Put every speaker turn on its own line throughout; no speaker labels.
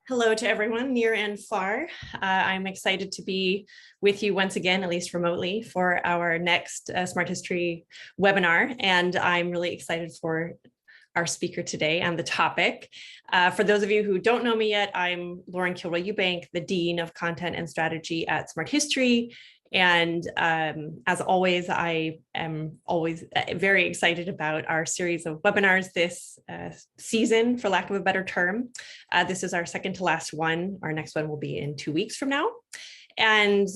Hello to everyone near and far. I'm excited to be with you once again, at least remotely, for our next Smart History webinar. And I'm really excited for our speaker today and the topic. For those of you who don't know me yet, I'm Lauren Kilroy-Eubank, the Dean of Content and Strategy at Smart History. And as always, I am always very excited about our series of webinars this season, for lack of a better term. This is our second to last one. Our next one will be in 2 weeks from now. And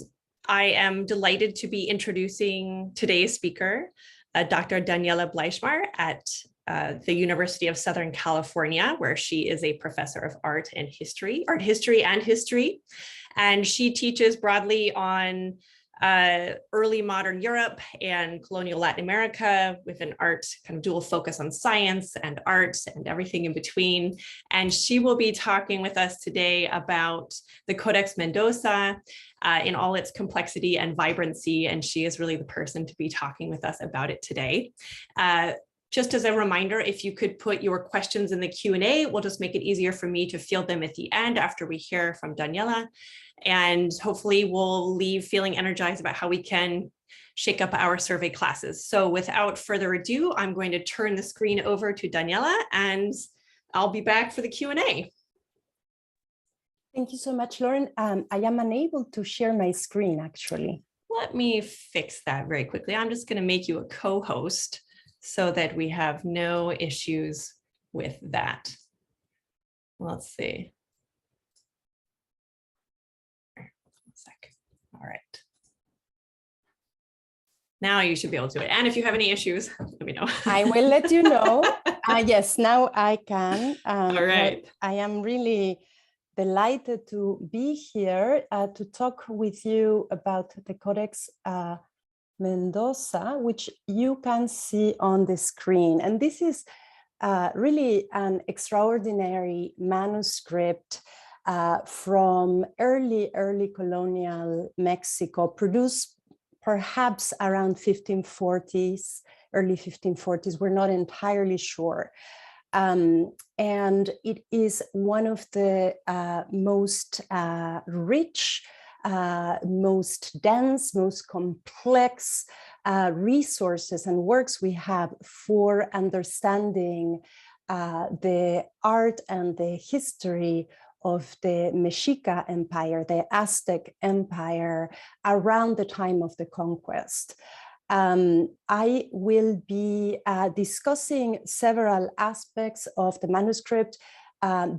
I am delighted to be introducing today's speaker, Dr. Daniela Bleichmar at the University of Southern California, where she is a professor of art history. And she teaches broadly on early modern Europe and colonial Latin America with an art kind of dual focus on science and art and everything in between. And she will be talking with us today about the Codex Mendoza in all its complexity and vibrancy. And she is really the person to be talking with us about it today. Just as a reminder, if you could put your questions in the Q&A, we'll just make it easier for me to field them at the end after we hear from Daniela. And hopefully we'll leave feeling energized about how we can shake up our survey classes. So without further ado, I'm going to turn the screen over to Daniela and I'll be back for the Q&A.
Thank you so much, Lauren. I am unable to share my screen, actually.
Let me fix that very quickly. I'm just going to make you a co-host so that we have no issues with that. Let's see. One sec. All right. Now you should be able to do it. And if you have any issues, let me know.
I will let you know. Yes, now I can.
All right.
I am really delighted to be here to talk with you about the Codex Mendoza, which you can see on the screen. And this is really an extraordinary manuscript from early colonial Mexico, produced perhaps around 1540s, early 1540s. We're not entirely sure. And it is one of the most rich, most dense, most complex resources and works we have for understanding the art and the history of the Mexica Empire, the Aztec Empire, around the time of the conquest. I will be discussing several aspects of the manuscript.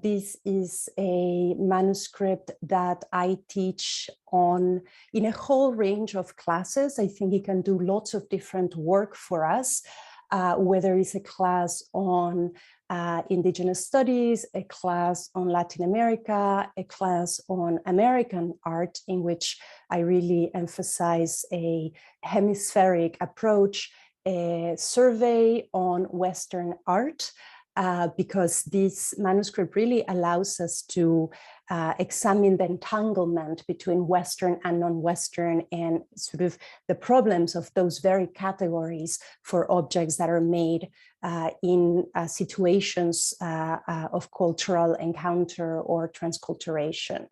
This is a manuscript that I teach on in a whole range of classes. I think it can do lots of different work for us, whether it's a class on Indigenous studies, a class on Latin America, a class on American art, in which I really emphasize a hemispheric approach, a survey on Western art, because this manuscript really allows us to examine the entanglement between Western and non-Western and sort of the problems of those very categories for objects that are made in situations of cultural encounter or transculturation.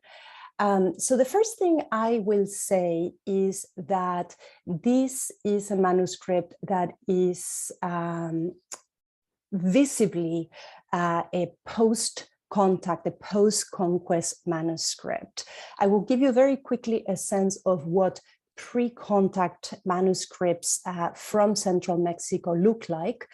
So the first thing I will say is that this is a manuscript that is visibly a post-contact, a post-conquest manuscript. I will give you very quickly a sense of what pre-contact manuscripts from central Mexico look like.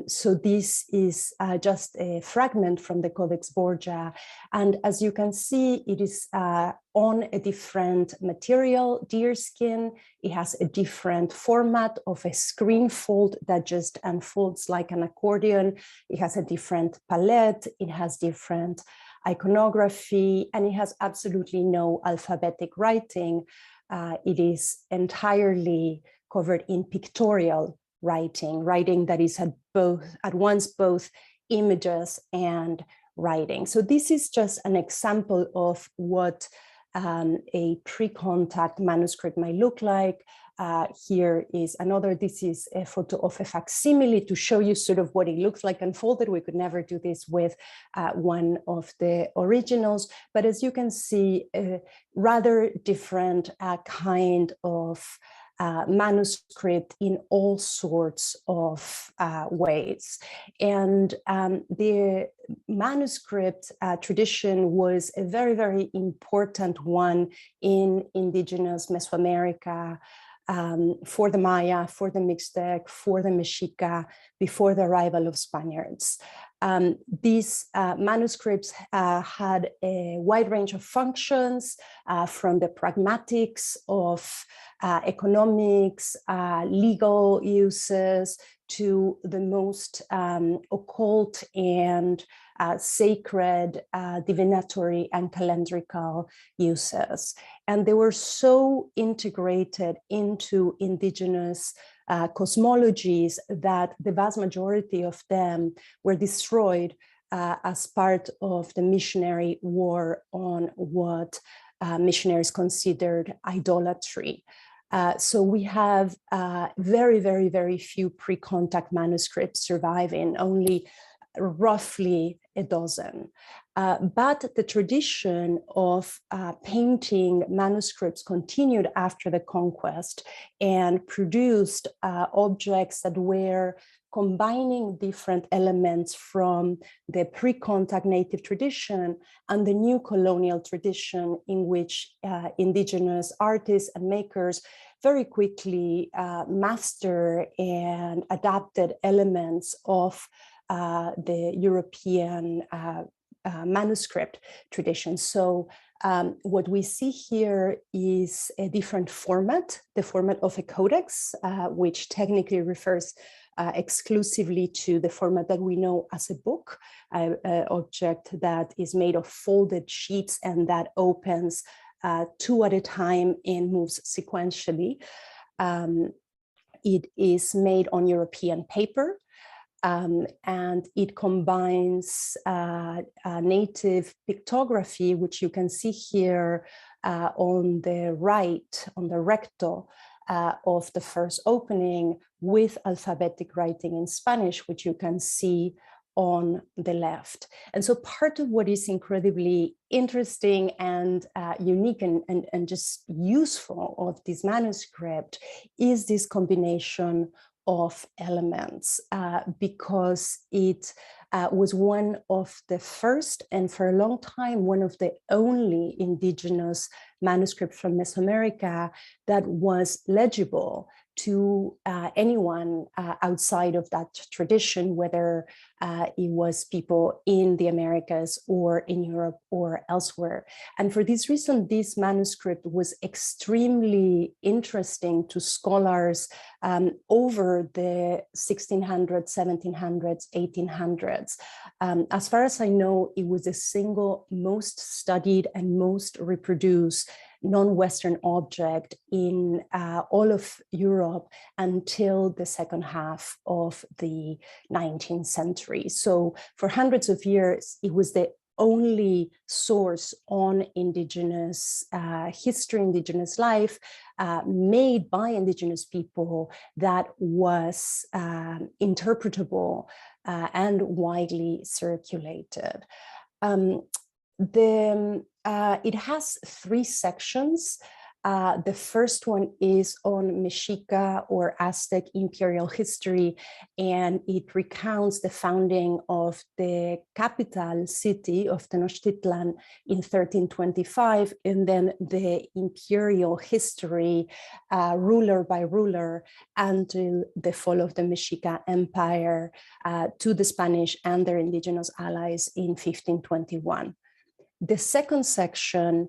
So this is just a fragment from the Codex Borgia. And as you can see, it is on a different material, deerskin. It has a different format of a screen fold that just unfolds like an accordion. It has a different palette. It has different iconography, and it has absolutely no alphabetic writing. It is entirely covered in pictorial writing that is at once both images and writing. So this is just an example of what a pre-contact manuscript might look like. Here is another, this is a photo of a facsimile to show you sort of what it looks like unfolded. We could never do this with one of the originals, but as you can see, a rather different kind of manuscript in all sorts of ways. And the manuscript tradition was a very, very important one in indigenous Mesoamerica, for the Maya, for the Mixtec, for the Mexica, before the arrival of Spaniards. These manuscripts had a wide range of functions, from the pragmatics of economics, legal uses, to the most occult and sacred, divinatory and calendrical uses. And they were so integrated into indigenous cosmologies that the vast majority of them were destroyed as part of the missionary war on what missionaries considered idolatry. So we have very, very, very few pre-contact manuscripts surviving, only roughly a dozen. But the tradition of painting manuscripts continued after the conquest and produced objects that were combining different elements from the pre-contact native tradition and the new colonial tradition, in which indigenous artists and makers very quickly mastered and adapted elements of the European manuscript tradition. So what we see here is a different format, the format of a codex, which technically refers exclusively to the format that we know as a book, an object that is made of folded sheets and that opens two at a time and moves sequentially. It is made on European paper. And it combines native pictography, which you can see here on the right, on the recto of the first opening, with alphabetic writing in Spanish, which you can see on the left. And so part of what is incredibly interesting and unique and just useful of this manuscript is this combination of elements, because it was one of the first, and for a long time, one of the only indigenous manuscripts from Mesoamerica that was legible to anyone outside of that tradition, whether it was people in the Americas or in Europe or elsewhere. And for this reason, this manuscript was extremely interesting to scholars over the 1600s, 1700s, 1800s. As far as I know, it was the single most studied and most reproduced non-Western object in all of Europe until the second half of the 19th century. So for hundreds of years, it was the only source on indigenous history, indigenous life, made by indigenous people that was interpretable and widely circulated. It has three sections. The first one is on Mexica or Aztec imperial history, and it recounts the founding of the capital city of Tenochtitlan in 1325, and then the imperial history, ruler by ruler, until the fall of the Mexica Empire to the Spanish and their indigenous allies in 1521. The second section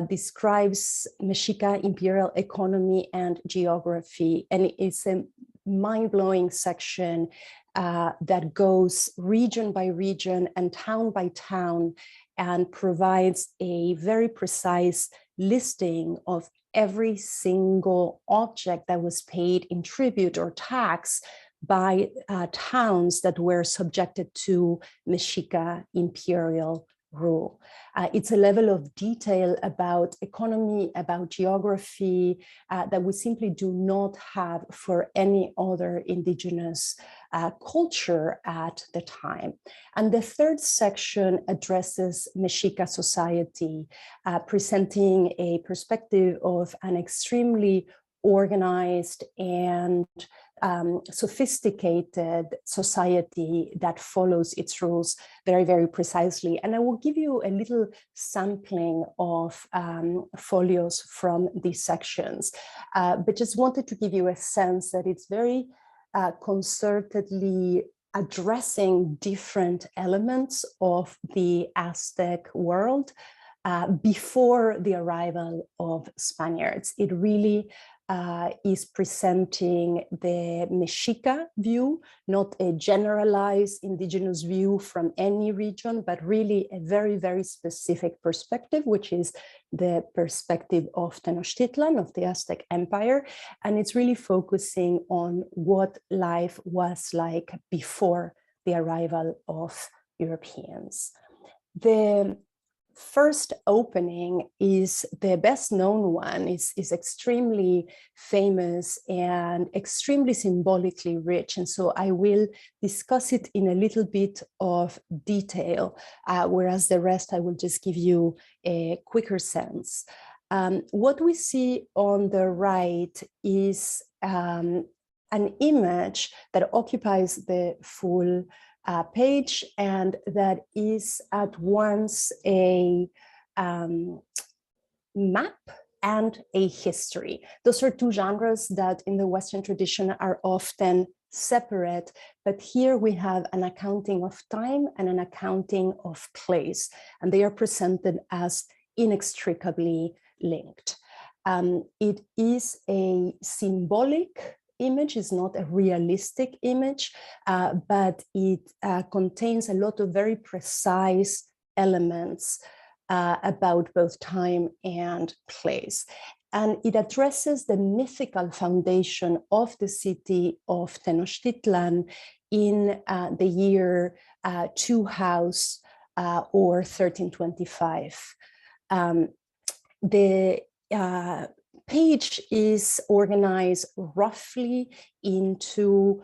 describes Mexica imperial economy and geography, and it's a mind-blowing section that goes region by region and town by town and provides a very precise listing of every single object that was paid in tribute or tax by towns that were subjected to Mexica imperial rule. It's a level of detail about economy, about geography, that we simply do not have for any other indigenous culture at the time. And the third section addresses Mexica society, presenting a perspective of an extremely organized and sophisticated society that follows its rules very, very precisely. And I will give you a little sampling of folios from these sections, but just wanted to give you a sense that it's very concertedly addressing different elements of the Aztec world before the arrival of Spaniards. It really is presenting the Mexica view, not a generalized indigenous view from any region, but really a very, very specific perspective, which is the perspective of Tenochtitlan, of the Aztec Empire. And it's really focusing on what life was like before the arrival of Europeans. The first opening is the best known one, is extremely famous and extremely symbolically rich. And so I will discuss it in a little bit of detail, whereas the rest I will just give you a quicker sense. What we see on the right is an image that occupies the full page, and that is at once a map and a history. Those are two genres that in the Western tradition are often separate, but here we have an accounting of time and an accounting of place, and they are presented as inextricably linked. It is a symbolic image, is not a realistic image, but it contains a lot of very precise elements about both time and place. And it addresses the mythical foundation of the city of Tenochtitlan in the year 2 House or 1325. The page is organized roughly into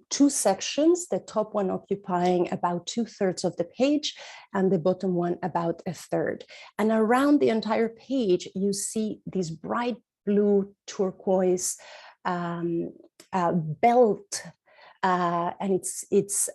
two sections, the top one occupying about 2/3 of the page and the bottom one about 1/3. And around the entire page, you see this bright blue turquoise belt. And it's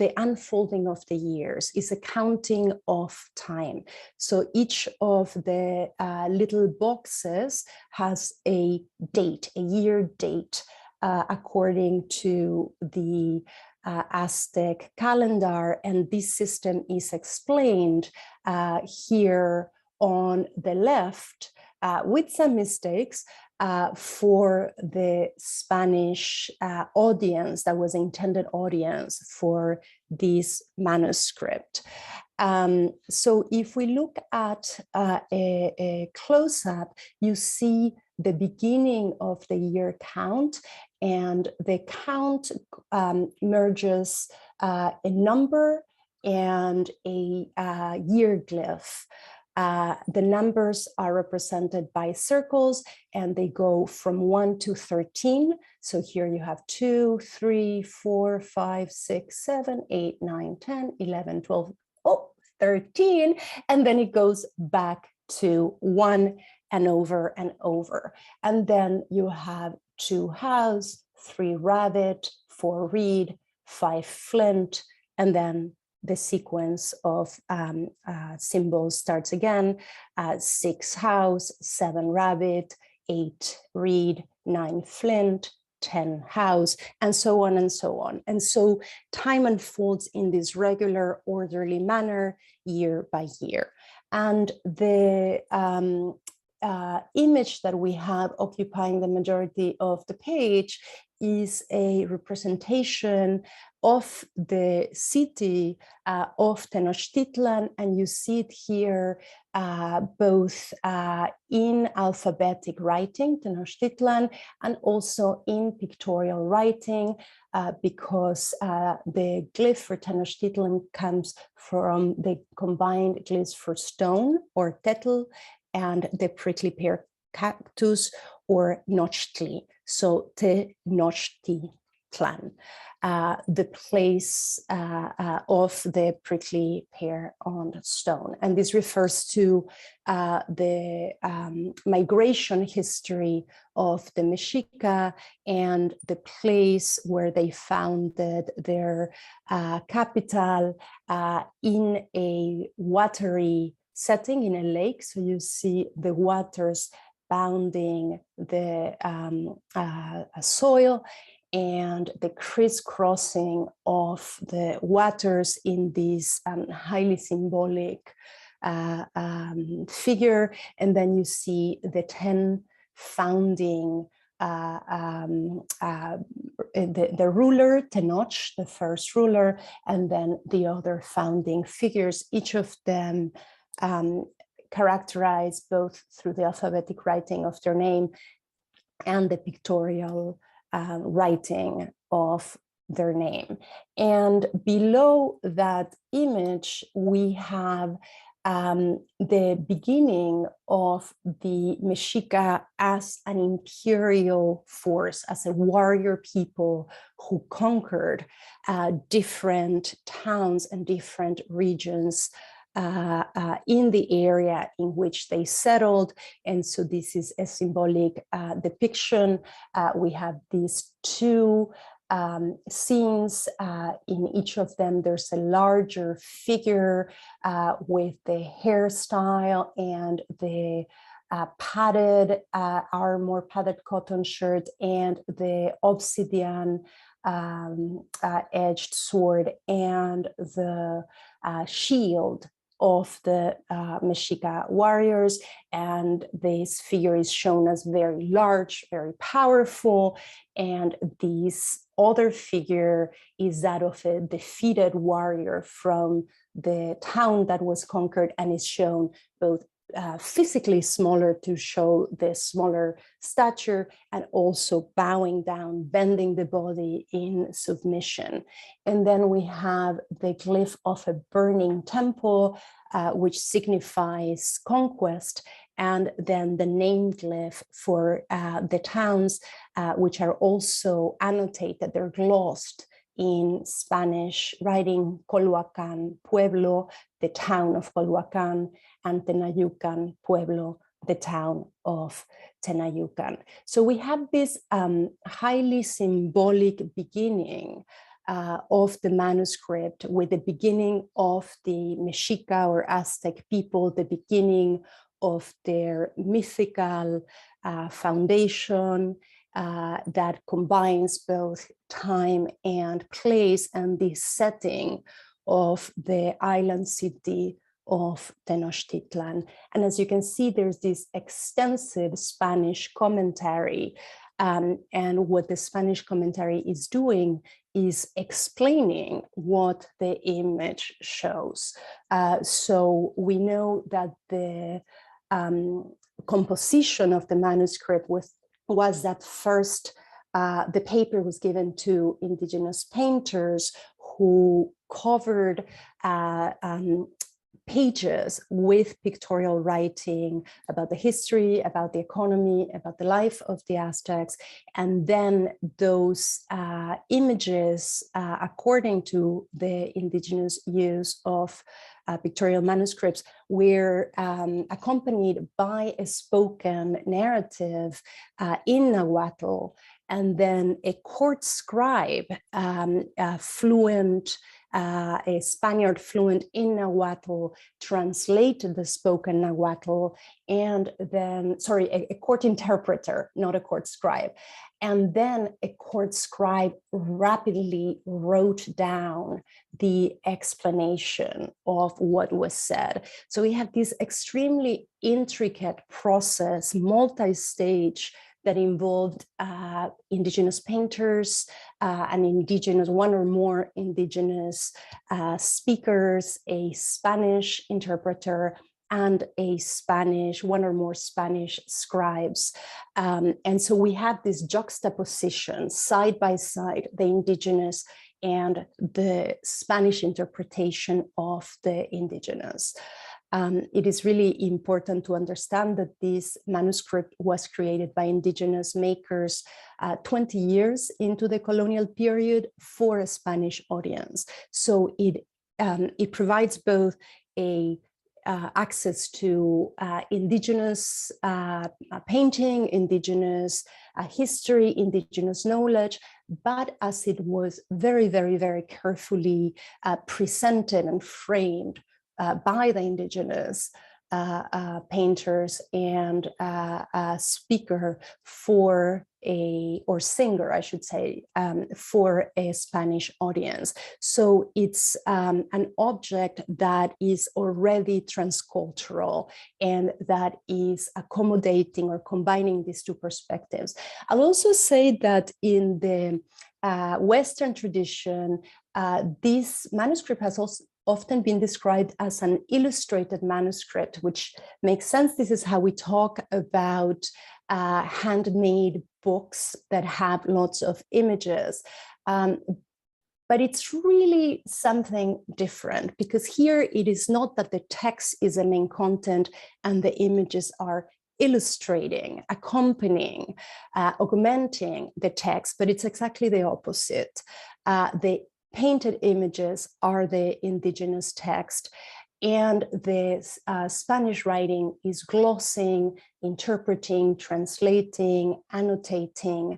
the unfolding of the years, is a counting of time. So each of the little boxes has a date, a year date, according to the Aztec calendar. And this system is explained here on the left with some mistakes, for the Spanish audience, that was intended audience for this manuscript. So if we look at a close-up, you see the beginning of the year count, and the count merges a number and a year glyph. The numbers are represented by circles, and they go from 1 to 13. So here you have 2, 3, 4, 5, 6, 7, 8, 9, 10, 11, 12, 13. And then it goes back to 1 and over and over. And then you have 2 house, 3 rabbit, 4 reed, 5 flint, and then the sequence of symbols starts again, 6 house, 7 rabbit, 8 reed, 9 flint, 10 house, and so on and so on. And so time unfolds in this regular, orderly manner, year by year. And the image that we have occupying the majority of the page is a representation of the city of Tenochtitlan, and you see it here both in alphabetic writing, Tenochtitlan, and also in pictorial writing, because the glyph for Tenochtitlan comes from the combined glyphs for stone or tetl and the prickly pear cactus or Nochtli, so Tenochtitlan, the place of the prickly pear on stone. And this refers to the migration history of the Mexica and the place where they founded their capital in a watery setting, in a lake. So you see the waters bounding the soil and the crisscrossing of the waters in this highly symbolic figure. And then you see the 10 founding, the ruler, Tenoch, the first ruler, and then the other founding figures, each of them characterized both through the alphabetic writing of their name and the pictorial writing of their name. And below that image, we have the beginning of the Mexica as an imperial force, as a warrior people who conquered different towns and different regions in the area in which they settled. And so this is a symbolic depiction. We have these two scenes. In each of them, there's a larger figure with the hairstyle and the padded armor, padded cotton shirt, and the obsidian edged sword and the shield of the Mexica warriors. And this figure is shown as very large, very powerful. And this other figure is that of a defeated warrior from the town that was conquered, and is shown both physically smaller to show the smaller stature, and also bowing down, bending the body in submission. And then we have the glyph of a burning temple, which signifies conquest, and then the name glyph for the towns, which are also annotated, they're glossed in Spanish writing: Colhuacan, Pueblo, the town of Colhuacan, and Tenayucan, Pueblo, the town of Tenayucan. So we have this highly symbolic beginning of the manuscript, with the beginning of the Mexica or Aztec people, the beginning of their mythical foundation that combines both time and place, and the setting of the island city of Tenochtitlan. And as you can see, there's this extensive Spanish commentary. And what the Spanish commentary is doing is explaining what the image shows. So we know that the composition of the manuscript was that first the paper was given to indigenous painters who covered pages with pictorial writing about the history, about the economy, about the life of the Aztecs. And then those images, according to the indigenous use of pictorial manuscripts, were accompanied by a spoken narrative in Nahuatl, and then a court scribe, fluent, a Spaniard fluent in Nahuatl, translated the spoken Nahuatl, and then, sorry, a court interpreter, not a court scribe. And then a court scribe rapidly wrote down the explanation of what was said. So we have this extremely intricate process, multi-stage that involved indigenous painters, one or more indigenous speakers, a Spanish interpreter, and one or more Spanish scribes. And so we have this juxtaposition side by side, the indigenous and the Spanish interpretation of the indigenous. It is really important to understand that this manuscript was created by indigenous makers 20 years into the colonial period for a Spanish audience. So it provides both access to indigenous painting, indigenous history, indigenous knowledge, but as it was very, very, very carefully presented and framed by the indigenous painters and speaker or singer, I should say, for a Spanish audience. So it's an object that is already transcultural and that is accommodating or combining these two perspectives. I'll also say that in the Western tradition, this manuscript has also often been described as an illustrated manuscript, which makes sense. This is how we talk about handmade books that have lots of images. But it's really something different, because here it is not that the text is the main content and the images are illustrating, accompanying, augmenting the text, but it's exactly the opposite. The painted images are the indigenous text, and the Spanish writing is glossing, interpreting, translating, annotating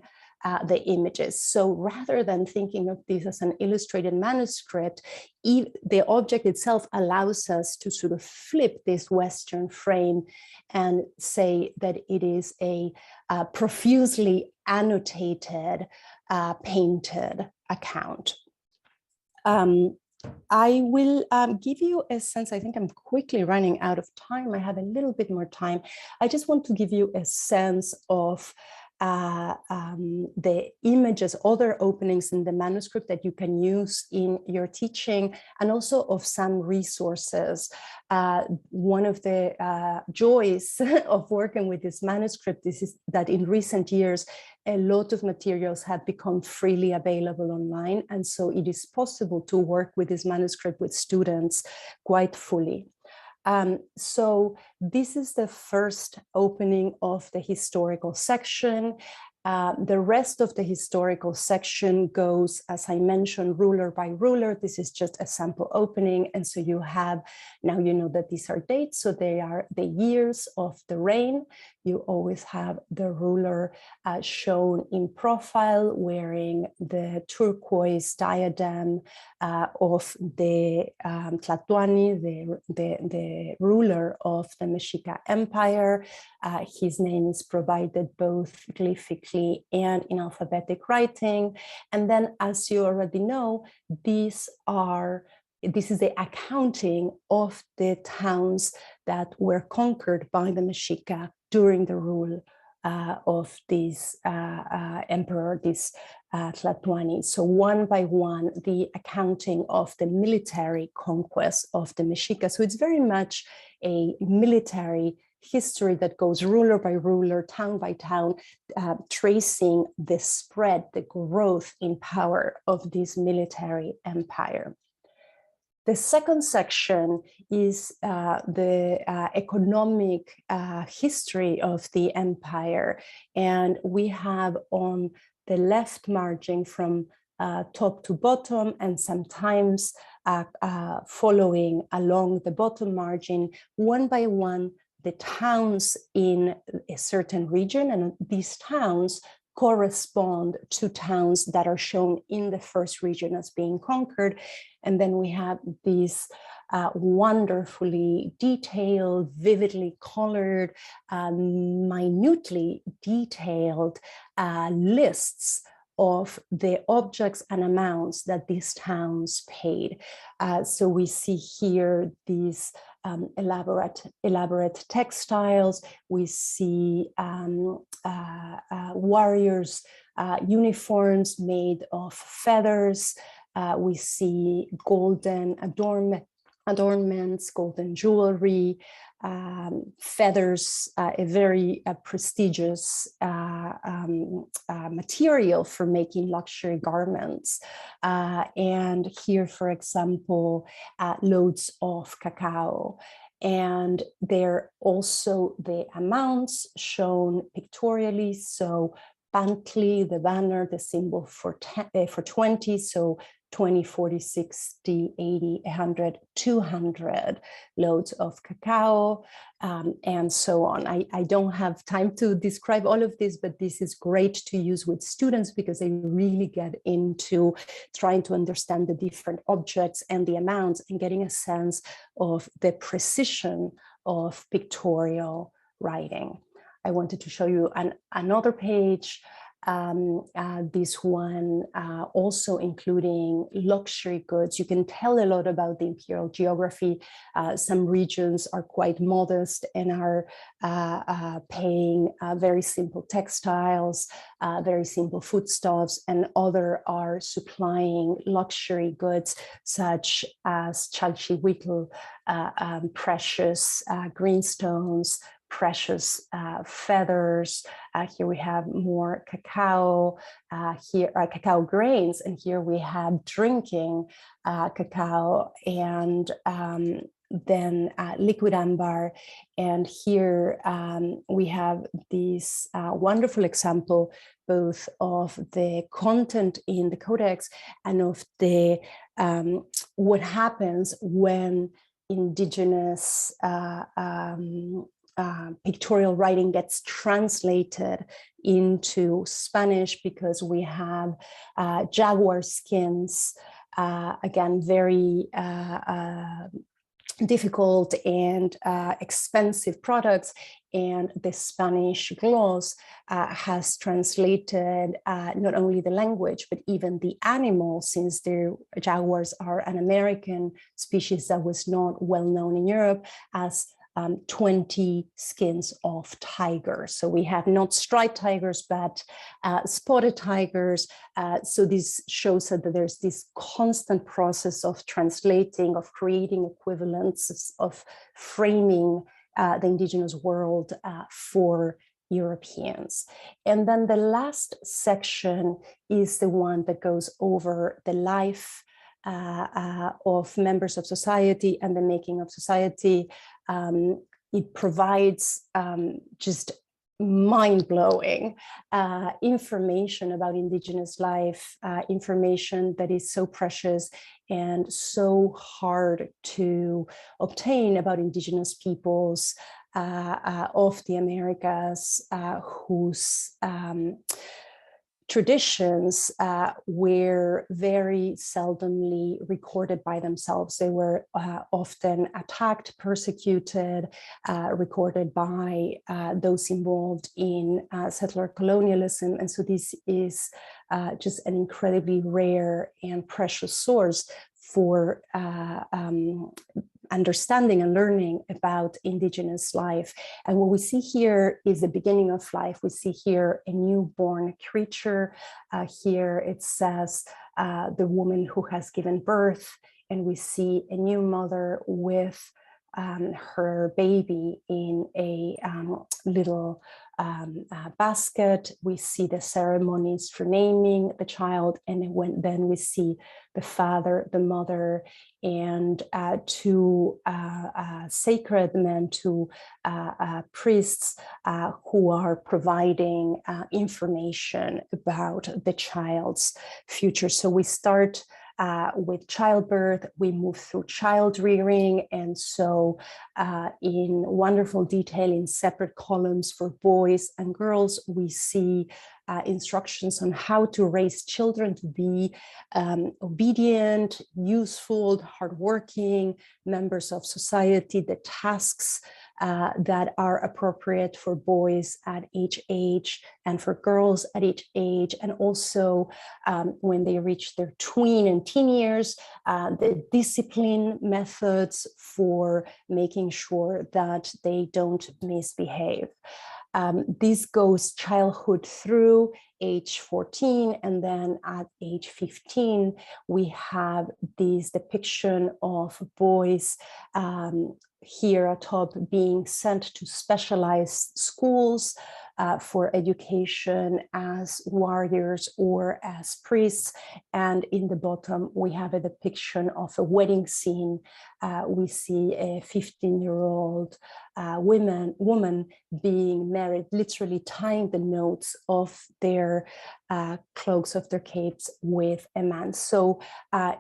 the images. So rather than thinking of this as an illustrated manuscript, the object itself allows us to sort of flip this Western frame and say that it is a profusely annotated, painted account. I will give you a sense. I think I'm quickly running out of time. I have a little bit more time. I just want to give you a sense of the images, other openings in the manuscript that you can use in your teaching, and also of some resources. One of the joys of working with this manuscript is that in recent years, a lot of materials have become freely available online. And so it is possible to work with this manuscript with students quite fully. So this is the first opening of the historical section. The rest of the historical section goes, as I mentioned, ruler by ruler. This is just a sample opening. And so you have, now you know that these are dates, so they are the years of the reign. You always have the ruler shown in profile, wearing the turquoise diadem of the Tlatoani, the ruler of the Mexica Empire. His name is provided both glyphically and in alphabetic writing. And then, as you already know, this is the accounting of the towns that were conquered by the Mexica during the rule of this emperor, this Tlatoani. So one by one, the accounting of the military conquest of the Mexica. So it's very much a military history that goes ruler by ruler, town by town, tracing the spread, the growth in power of this military empire. The second section is the economic history of the empire. And we have on the left margin from top to bottom, and sometimes following along the bottom margin, one by one, the towns in a certain region, and these towns correspond to towns that are shown in the first region as being conquered. And then we have these wonderfully detailed, vividly colored, minutely detailed lists of the objects and amounts that these towns paid. So we see here these elaborate textiles. We see warriors' uniforms made of feathers. We see golden adornments, golden jewelry, feathers, a very prestigious material for making luxury garments. And here, for example, loads of cacao. And there also the amounts shown pictorially. So Pantley, the banner, the symbol for 20, so 20, 40, 60, 80, 100, 200 loads of cacao, and so on. I don't have time to describe all of this, but this is great to use with students because they really get into trying to understand the different objects and the amounts and getting a sense of the precision of pictorial writing. I wanted to show you another page, this one also including luxury goods. You can tell a lot about the imperial geography. Some regions are quite modest and are paying very simple textiles, very simple foodstuffs, and other are supplying luxury goods such as chalchihuitl, precious greenstones, precious feathers. Here we have more cacao, here are cacao grains, and here we have drinking cacao, and then liquid amber. And here we have this wonderful example both of the content in the codex and of the what happens when indigenous pictorial writing gets translated into Spanish, because we have jaguar skins, again, very difficult and expensive products, and the Spanish gloss has translated not only the language but even the animal, since the jaguars are an American species that was not well known in Europe, as 20 skins of tigers. So we have not striped tigers, but spotted tigers. So this shows that there's this constant process of translating, of creating equivalents, of framing the indigenous world for Europeans. And then the last section is the one that goes over the life of members of society and the making of society. It provides just mind-blowing information about indigenous life, information that is so precious and so hard to obtain about indigenous peoples of the Americas, whose traditions were very seldomly recorded by themselves. They were often attacked, persecuted, recorded by those involved in settler colonialism. And so this is just an incredibly rare and precious source for understanding and learning about indigenous life. And what we see here is the beginning of life. We see here a newborn creature. Here it says the woman who has given birth, and we see a new mother with her baby in a little basket. We see the ceremonies for naming the child, and then we see the father, the mother, and two sacred men, two priests who are providing information about the child's future. So we start with childbirth, we move through child rearing, and so in wonderful detail in separate columns for boys and girls, we see instructions on how to raise children to be obedient, useful, hardworking members of society, the tasks that are appropriate for boys at each age and for girls at each age, and also when they reach their tween and teen years, the discipline methods for making sure that they don't misbehave. This goes childhood through age 14, and then at age 15, we have this depiction of boys here at top being sent to specialized schools for education as warriors or as priests. And in the bottom, we have a depiction of a wedding scene. We see a 15-year-old woman being married, literally tying the knots of their cloaks, of their capes, with a man. So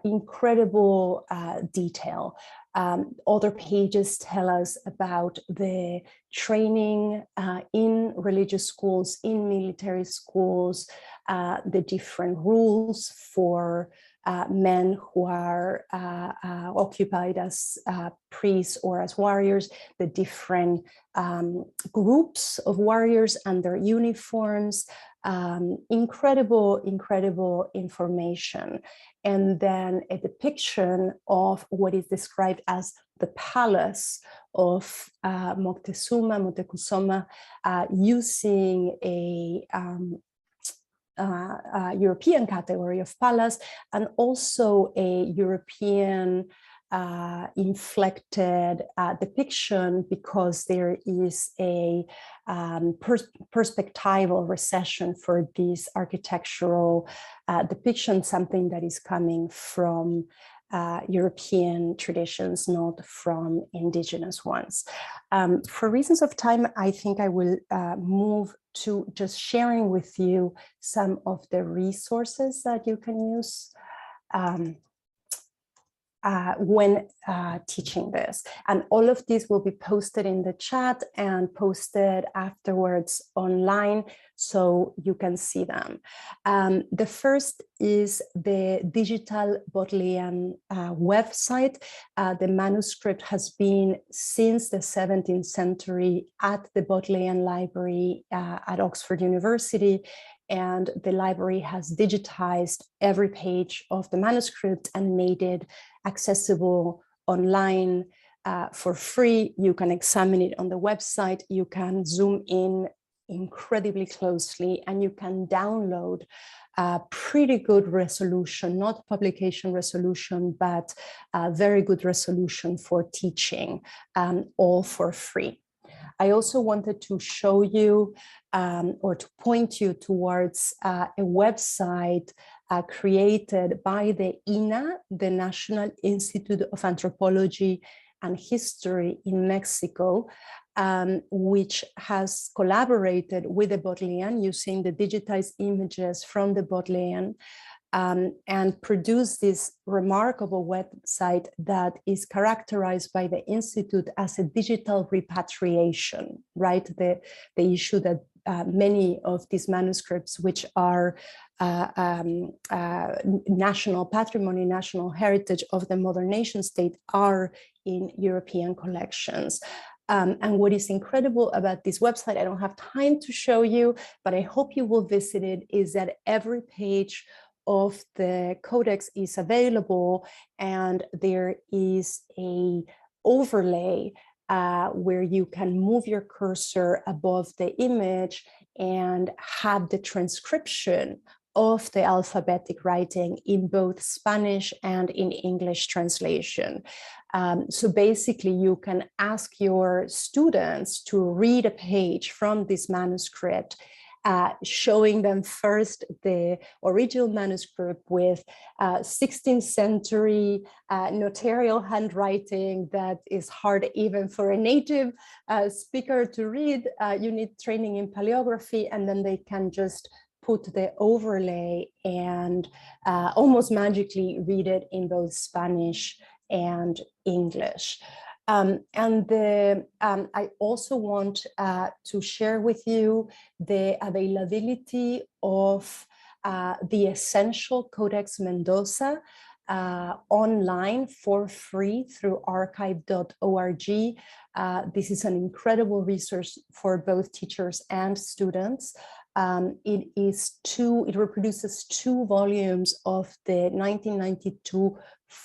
incredible detail. Other pages tell us about the training in religious schools, in military schools, the different rules for men who are occupied as priests or as warriors, the different groups of warriors and their uniforms. Incredible information. And then a depiction of what is described as the palace of Moctezuma, using a European category of palace, and also a European inflected depiction, because there is a perspectival recession for this architectural depiction, something that is coming from European traditions, not from indigenous ones. For reasons of time, I think I will move to just sharing with you some of the resources that you can use when teaching this. And all of these will be posted in the chat and posted afterwards online, so you can see them. The first is the digital Bodleian website. The manuscript has been since the 17th century at the Bodleian Library at Oxford University, and the library has digitized every page of the manuscript and made it accessible online for free. You can examine it on the website. You can zoom in incredibly closely, and you can download pretty good resolution, not publication resolution, but very good resolution for teaching, all for free. I also wanted to show you or to point you towards a website created by the INA, the National Institute of Anthropology and History in Mexico, which has collaborated with the Bodleian using the digitized images from the Bodleian, and produced this remarkable website that is characterized by the Institute as a digital repatriation, right? The issue that many of these manuscripts, which are national patrimony, national heritage of the modern nation state, are in European collections. And what is incredible about this website, I don't have time to show you, but I hope you will visit it, is that every page of the codex is available, and there is a overlay where you can move your cursor above the image and have the transcription of the alphabetic writing in both Spanish and in English translation. So basically, you can ask your students to read a page from this manuscript, showing them first the original manuscript with 16th century notarial handwriting that is hard even for a native speaker to read. You need training in paleography, and then they can just put the overlay and almost magically read it in both Spanish and English. I also want to share with you the availability of the essential Codex Mendoza. online for free through archive.org. This is an incredible resource for both teachers and students. It reproduces 2 volumes of the 1992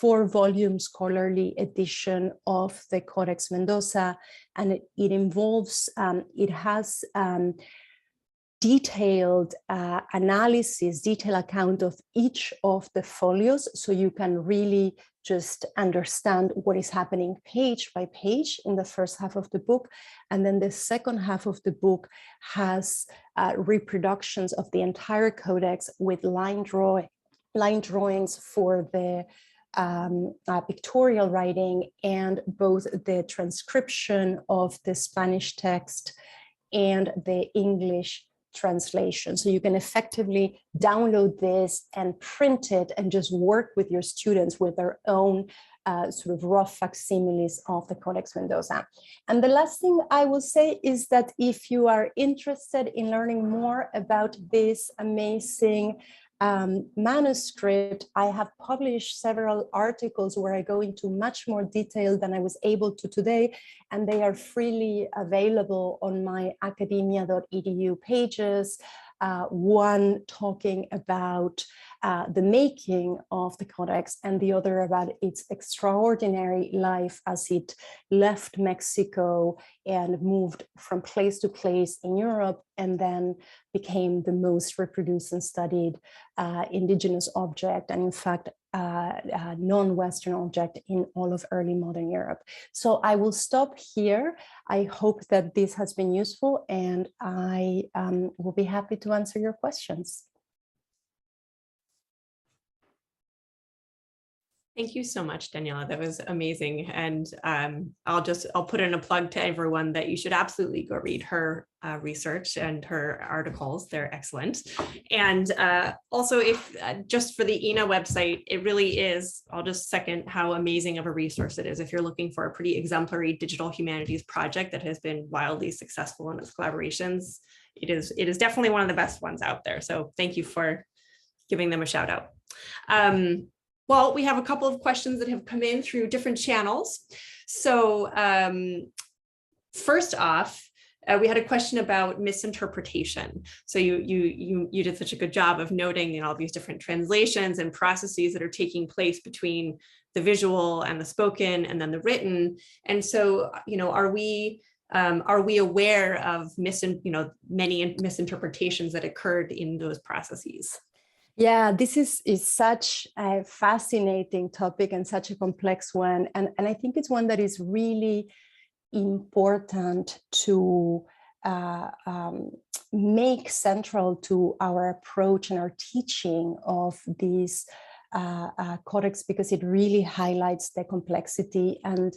4-volume scholarly edition of the Codex Mendoza, and it has detailed analysis, detailed account of each of the folios, so you can really just understand what is happening page by page in the first half of the book. And then the second half of the book has reproductions of the entire codex with line drawings for the pictorial writing, and both the transcription of the Spanish text and the English translation. So you can effectively download this and print it and just work with your students with their own sort of rough facsimiles of the Codex Mendoza. And the last thing I will say is that if you are interested in learning more about this amazing manuscript, I have published several articles where I go into much more detail than I was able to today, and they are freely available on my academia.edu pages. One talking about the making of the Codex, and the other about its extraordinary life as it left Mexico and moved from place to place in Europe, and then became the most reproduced and studied indigenous object, and in fact, non-Western object in all of early modern Europe. So I will stop here. I hope that this has been useful, and I will be happy to answer your questions.
Thank you so much, Daniela. That was amazing. And I'll put in a plug to everyone that you should absolutely go read her research and her articles. They're excellent. And also, if just for the ENA website, it really is, I'll just second how amazing of a resource it is. If you're looking for a pretty exemplary digital humanities project that has been wildly successful in its collaborations, it is definitely one of the best ones out there. So thank you for giving them a shout out. Well, we have a couple of questions that have come in through different channels. So first off, we had a question about misinterpretation. So you did such a good job of noting all these different translations and processes that are taking place between the visual and the spoken and then the written. And so, are we aware of many misinterpretations that occurred in those processes?
Yeah, this is such a fascinating topic and such a complex one. And I think it's one that is really important to make central to our approach and our teaching of these codex, because it really highlights the complexity, and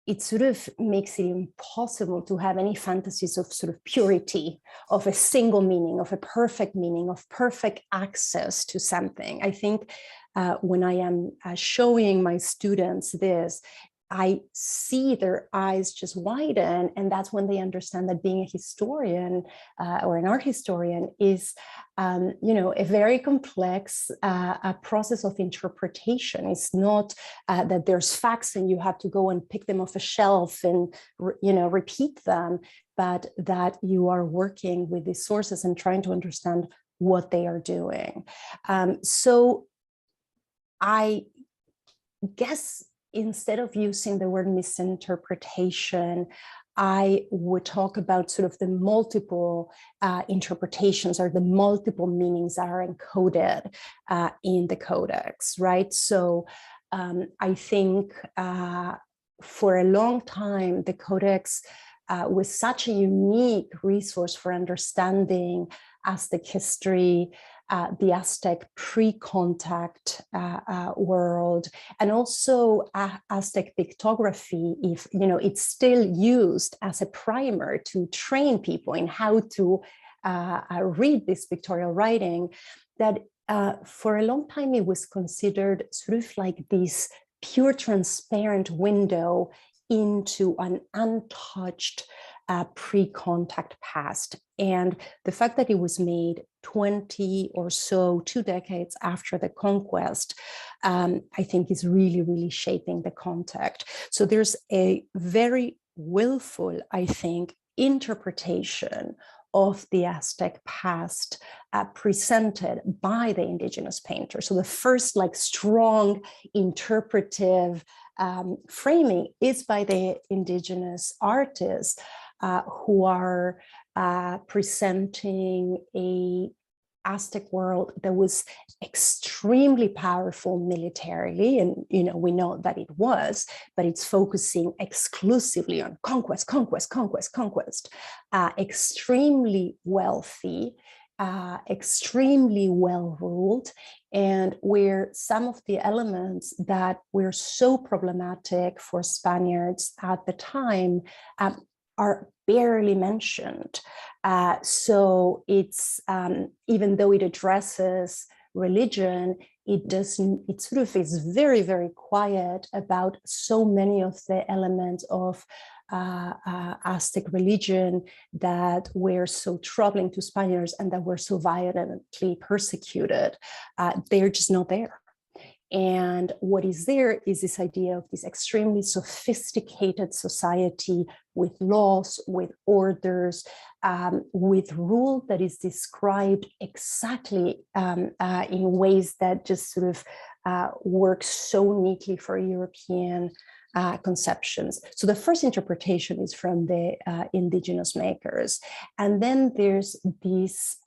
it sort of makes it impossible to have any fantasies of sort of purity, of a single meaning, of a perfect meaning, of perfect access to something. I think when I am showing my students this, I see their eyes just widen, and that's when they understand that being a historian or an art historian is, a very complex process of interpretation. It's not that there's facts and you have to go and pick them off a shelf and repeat them, but that you are working with these sources and trying to understand what they are doing. So I guess, instead of using the word misinterpretation, I would talk about sort of the multiple interpretations or the multiple meanings that are encoded in the codex, right? So I think for a long time, the codex was such a unique resource for understanding Aztec history, the Aztec pre-contact world, and also Aztec pictography. If it's still used as a primer to train people in how to read this pictorial writing, that for a long time it was considered sort of like this pure transparent window into an untouched pre-contact past. And the fact that it was made 20 or so, 2 decades after the conquest, I think is really, really shaping the context. So there's a very willful, I think, interpretation of the Aztec past presented by the indigenous painter. So the first like strong interpretive framing is by the indigenous artists who are presenting a Aztec world that was extremely powerful militarily, and we know that it was, but it's focusing exclusively on conquest, extremely wealthy, extremely well ruled, and where some of the elements that were so problematic for Spaniards at the time are barely mentioned. So it's, even though it addresses religion, it doesn't, it sort of is very, very quiet about so many of the elements of Aztec religion that were so troubling to Spaniards and that were so violently persecuted. They're just not there. And what is there is this idea of this extremely sophisticated society with laws, with orders, with rule that is described exactly in ways that just sort of work so neatly for European conceptions. So the first interpretation is from the indigenous makers. And then there's this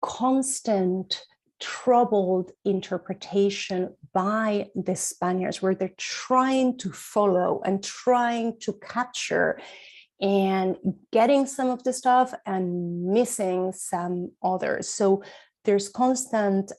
constant troubled interpretation by the Spaniards, where they're trying to follow and trying to capture and getting some of the stuff and missing some others. So there's constant,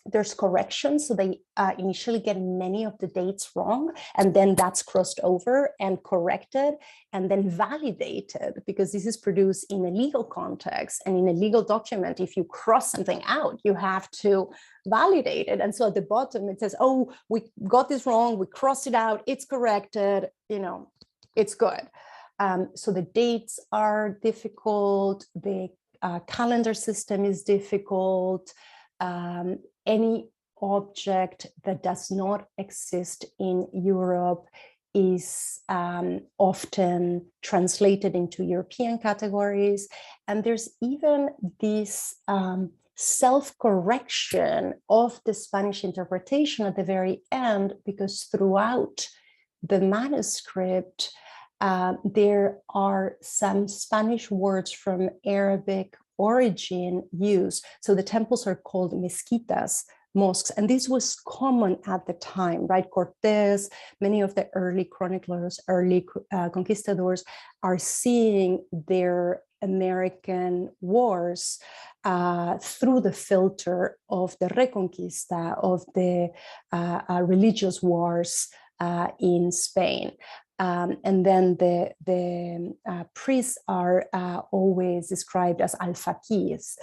there's corrections. So they initially get many of the dates wrong, and then that's crossed over and corrected and then validated, because this is produced in a legal context, and in a legal document, if you cross something out, you have to validate it. And so at the bottom it says, oh, we got this wrong, we crossed it out, it's corrected, it's good. So the dates are difficult, the calendar system is difficult. Any object that does not exist in Europe is often translated into European categories. And there's even this self-correction of the Spanish interpretation at the very end, because throughout the manuscript, there are some Spanish words from Arabic origin used. So the temples are called mezquitas, mosques, and this was common at the time, right? Cortés, many of the early chroniclers, early conquistadors are seeing their American wars through the filter of the Reconquista, of the religious wars in Spain. And then the priests are always described as alfaquis,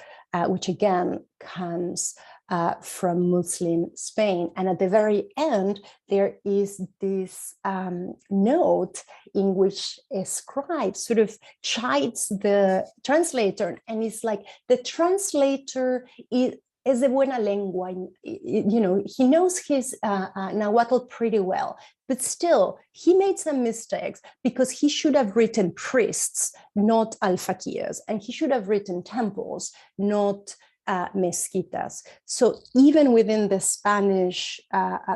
which again comes from Muslim Spain. And at the very end, there is this note in which a scribe sort of chides the translator, and it's like, the translator is a buena lengua, he knows his Nahuatl pretty well, but still he made some mistakes, because he should have written priests, not alfaquíes, and he should have written temples, not mezquitas. So even within the Spanish,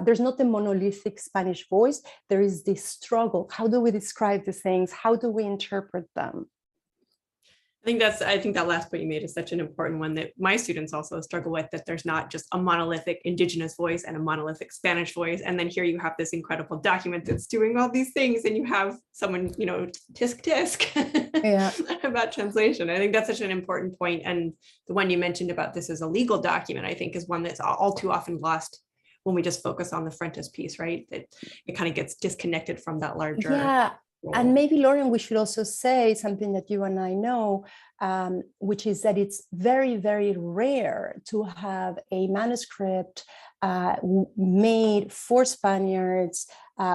there's not a monolithic Spanish voice, there is this struggle. How do we describe the things? How do we interpret them?
I think that last point you made is such an important one that my students also struggle with, that there's not just a monolithic indigenous voice and a monolithic Spanish voice. And then here you have this incredible document that's doing all these things, and you have someone, tisk yeah. about translation. I think that's such an important point. And the one you mentioned about this as a legal document, I think is one that's all too often lost when we just focus on the frontispiece, right? That it kind of gets disconnected from that larger.
Yeah. And maybe, Lauren, we should also say something that you and I know, which is that it's very, very rare to have a manuscript made for Spaniards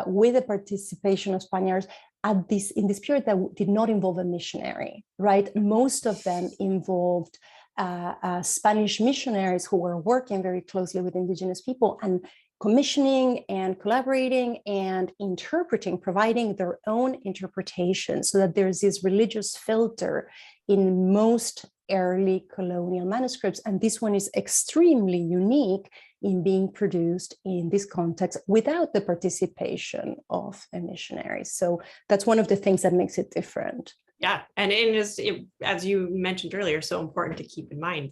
with the participation of Spaniards in this period that did not involve a missionary, right? Most of them involved Spanish missionaries who were working very closely with indigenous people and commissioning and collaborating and interpreting, providing their own interpretation, so that there's this religious filter in most early colonial manuscripts. And this one is extremely unique in being produced in this context without the participation of a missionary. So that's one of the things that makes it different.
Yeah, and it is, as you mentioned earlier, so important to keep in mind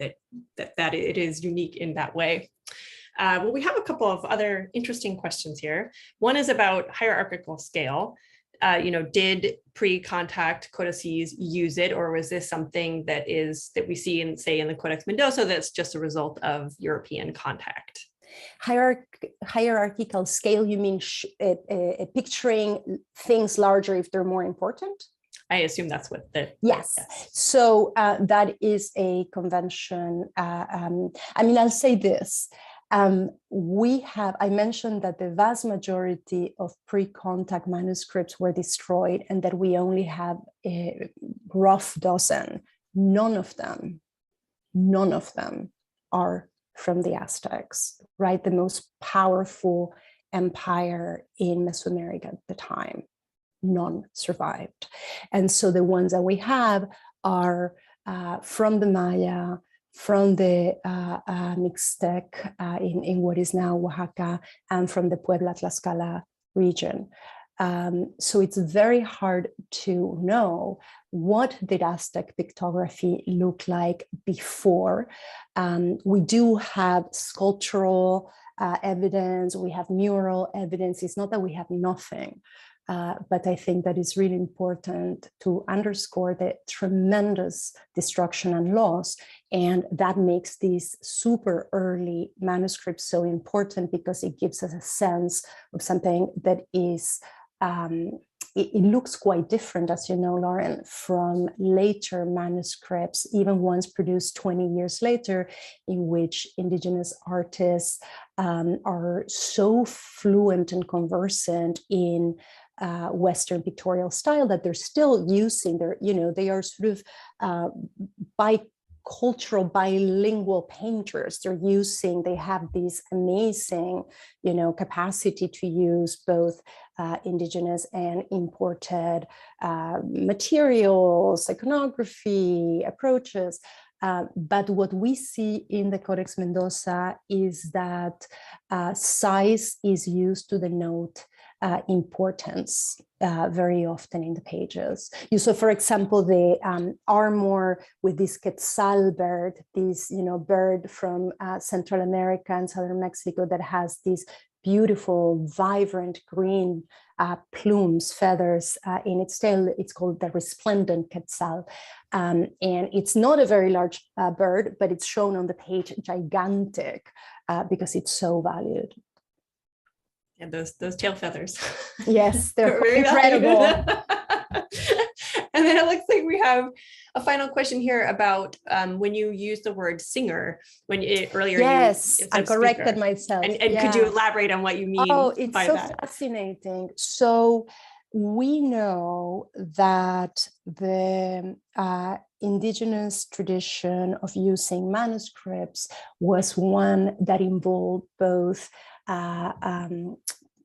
that it is unique in that way. Well, we have a couple of other interesting questions here. One is about hierarchical scale. Did pre-contact codices use it, or was this something that we see in, say, in the Codex Mendoza that's just a result of European contact?
Hierarchical scale, you mean picturing things larger if they're more important?
I assume that's what the...
Yes. So that is a convention. I'll say this. I mentioned that the vast majority of pre-contact manuscripts were destroyed and that we only have a rough dozen. None of them are from the Aztecs, right? The most powerful empire in Mesoamerica at the time. None survived. And so the ones that we have are from the Maya, from the Mixtec in what is now Oaxaca, and from the Puebla-Tlaxcala region. So it's very hard to know what did Aztec pictography look like before. We do have sculptural evidence, we have mural evidence. It's not that we have nothing. But I think that it's really important to underscore the tremendous destruction and loss. And that makes these super early manuscripts so important, because it gives us a sense of something that is, it looks quite different, as you know, Lauren, from later manuscripts, even ones produced 20 years later, in which indigenous artists are so fluent and conversant in Western pictorial style that they're still using they are sort of bicultural, bilingual painters. They have this amazing, capacity to use both indigenous and imported materials, iconography, approaches. But what we see in the Codex Mendoza is that size is used to denote importance very often in the pages. You saw, for example, the armor with this quetzal bird, this bird from Central America and Southern Mexico that has these beautiful, vibrant green plumes, feathers in its tail. It's called the resplendent quetzal. And it's not a very large bird, but it's shown on the page gigantic because it's so valued.
And those tail feathers.
Yes, they're incredible.
And then it looks like we have a final question here about when you use the word singer, earlier.
Yes, I corrected myself.
And could you elaborate on what you mean by that? Oh,
it's so fascinating. So we know that the indigenous tradition of using manuscripts was one that involved both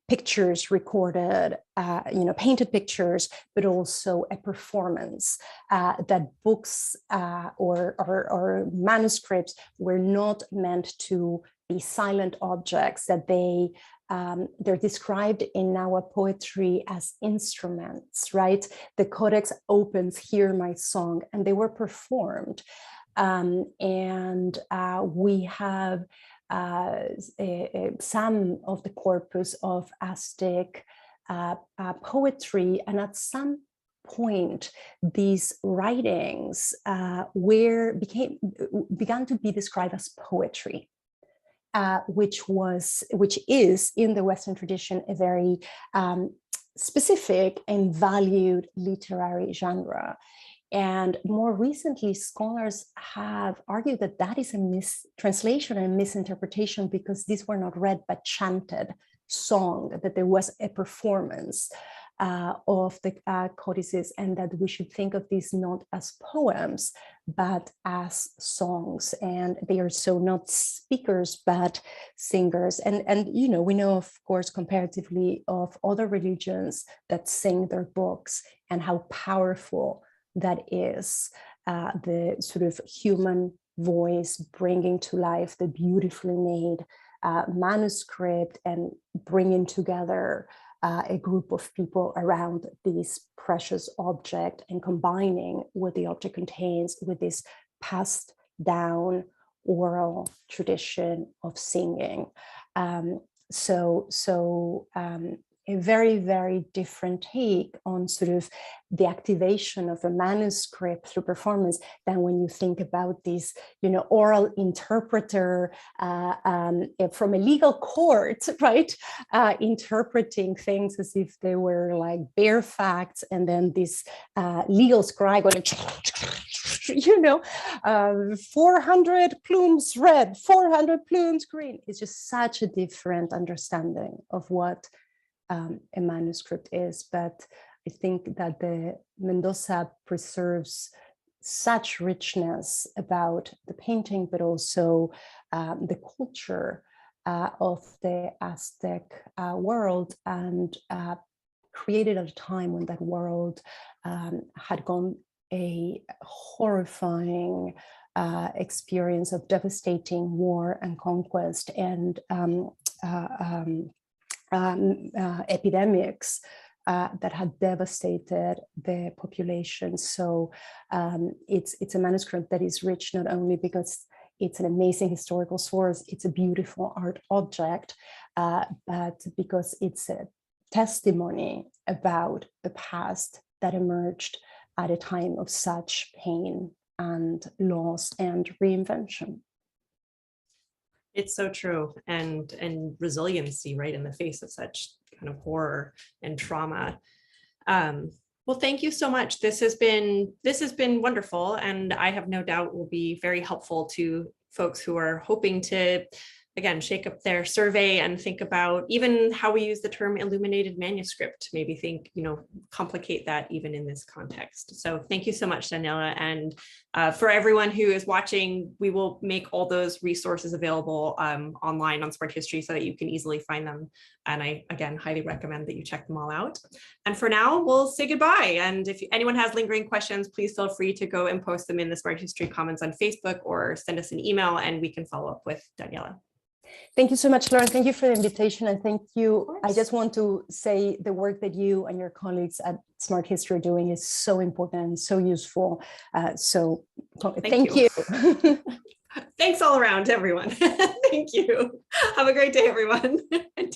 pictures recorded, painted pictures, but also a performance, that books or manuscripts were not meant to be silent objects, that they're described in Nahua poetry as instruments, right? The Codex opens, "Hear my song," and they were performed. We have some of the corpus of Aztec poetry, and at some point these writings began to be described as poetry, which is in the Western tradition a very specific and valued literary genre. And more recently, scholars have argued that that is a mistranslation and misinterpretation, because these were not read but chanted song, that there was a performance. of the codices, and that we should think of these not as poems, but as songs. And they are so not speakers, but singers. And you know, we know, of course, comparatively of other religions that sing their books and how powerful that is, the sort of human voice bringing to life the beautifully made manuscript and bringing together a group of people around this precious object and combining what the object contains with this passed down oral tradition of singing. A very, very different take on sort of the activation of a manuscript through performance than when you think about this, you know, oral interpreter from a legal court, right? Interpreting things as if they were like bare facts, and then this legal scribe going, you know, 400 plumes red, 400 plumes green. It's just such a different understanding of what a manuscript is. But I think that the Mendoza preserves such richness about the painting, but also the culture of the Aztec world, and created at a time when that world had gone a horrifying experience of devastating war and conquest, and epidemics that had devastated the population. So it's a manuscript that is rich not only because it's an amazing historical source, it's a beautiful art object, but because it's a testimony about the past that emerged at a time of such pain and loss and reinvention.
It's so true, and resiliency, right, in the face of such kind of horror and trauma. Well, thank you so much. This has been wonderful, and I have no doubt will be very helpful to folks who are hoping to, again, shake up their survey and think about even how we use the term illuminated manuscript, maybe think, you know, complicate that even in this context. So thank you so much, Daniela. And for everyone who is watching, we will make all those resources available online on Smart History so that you can easily find them. And I, again, highly recommend that you check them all out. And for now, we'll say goodbye. And if anyone has lingering questions, please feel free to go and post them in the Smart History comments on Facebook, or send us an email and we can follow up with Daniela.
Thank you so much, Lauren. Thank you for the invitation, and thank you. I just want to say the work that you and your colleagues at Smart History are doing is so important and so useful. So thank you.
Thanks all around, everyone. Thank you. Have a great day, everyone. And